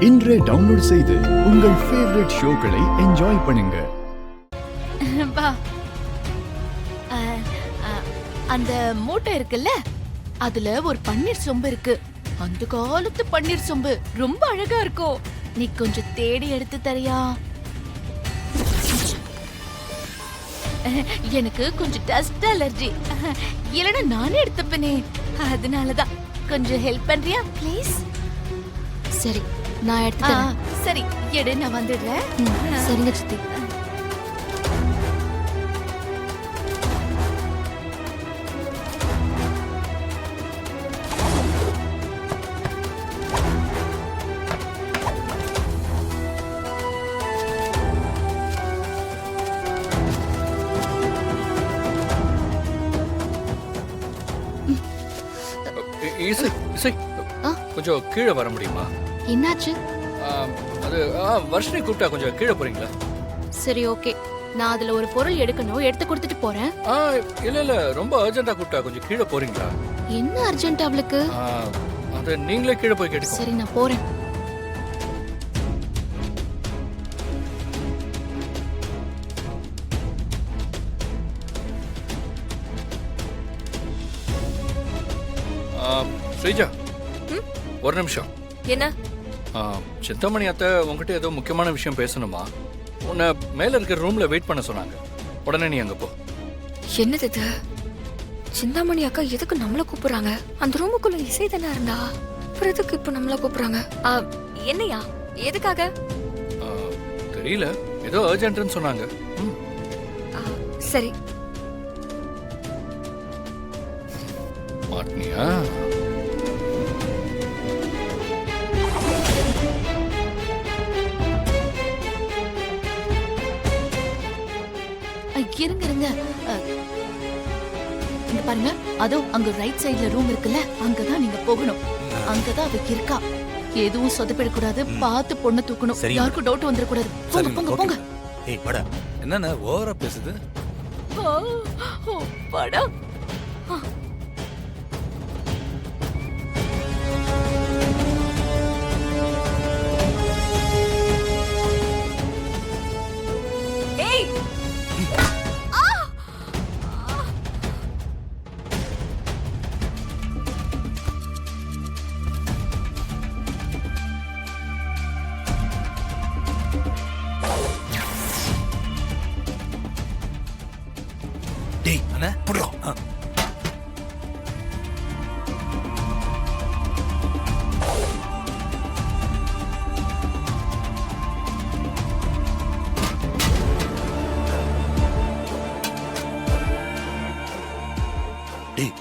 இன்றே டவுன்லோட் செய்து உங்கள் ஃபேவரட் ஷோக்களை என்ஜாய் பண்ணுங்க. பா அந்த மூட்டை இருக்குல்ல, அதுல ஒரு பன்னீர் சொம்பு இருக்கு. அந்த காலத்து பன்னீர் சொம்பு ரொம்ப அழகா இருக்கும். நீ கொஞ்சம் தேடி எடுத்து தரியா? எனக்கு கொஞ்சம் டஸ்ட் அலர்ஜி, இல்லைன்னா நானே எடுத்துப்பேனே. அதனாலதான் கொஞ்சம் ஹெல்ப் பண்றியா ப்ளீஸ்? சரி, நான் எடுத்துக்கிறேன். சரி எடு, நான் வந்துடுறேன். சரிங்க சித்தி. இசை இசை கொஞ்சம் கீழே வர முடியுமா? என்னாச்சு? அது வர்ஷினி கூப்பிட்டா கொஞ்சம் கீழே போறீங்களா? சரி, ஓகே. நான் அதுல ஒரு பொருள் எடுக்கணும், எடுத்து கொடுத்துட்டு போறேன். இல்ல ரொம்ப அர்ஜென்ட்டா கூப்பிட்டா கொஞ்சம் கீழே போறீங்களா? என்ன அர்ஜென்ட் அவளுக்கு? அது நீங்களே கீழே போய் கேட்டுக்கோ. சரி, நான் போறேன். ஸ்ரீஜா, ஒரு நிமிஷம். என்ன? சிந்தாமணி அத்தை உங்ககிட்ட ஏதோ முக்கியமான விஷயம் பேசணுமா? உன்னை மேல இருக்கிற ரூம்ல வெயிட் பண்ண சொன்னாங்க. உடனே நீ அங்க போ. என்னது இது? சிந்தாமணி அக்கா எதுக்கு நம்மள கூப்பிடுறாங்க? அந்த ரூமுக்குள்ள இசை தானே இருந்தா, அப்புறம் எதுக்கு இப்ப நம்மள கூப்பிடுறாங்க? என்னையா? எதுக்காக? தெரியல, ஏதோ அர்ஜென்ட்னு சொன்னாங்க. சரி. மாட்னியா? இருங்க இருங்க, இங்க பாருங்க. அதோ அங்க ரைட் சைடுல ரூம் இருக்குல்ல, அங்கதான் நீங்க போகணும். அங்கதான் அவ இருக்கா. எதுவும் சொதப்பிடக்கூடாது, பார்த்து பொண்ணு தூக்கணும். யாருக்கும் டவுட் வந்துடக்கூடாது. போங்க போங்க போங்க. ஏய் படா, என்னன்னா ஓவரா பேசுது? படா. டேய் அண்ணா புடுறா. டேய்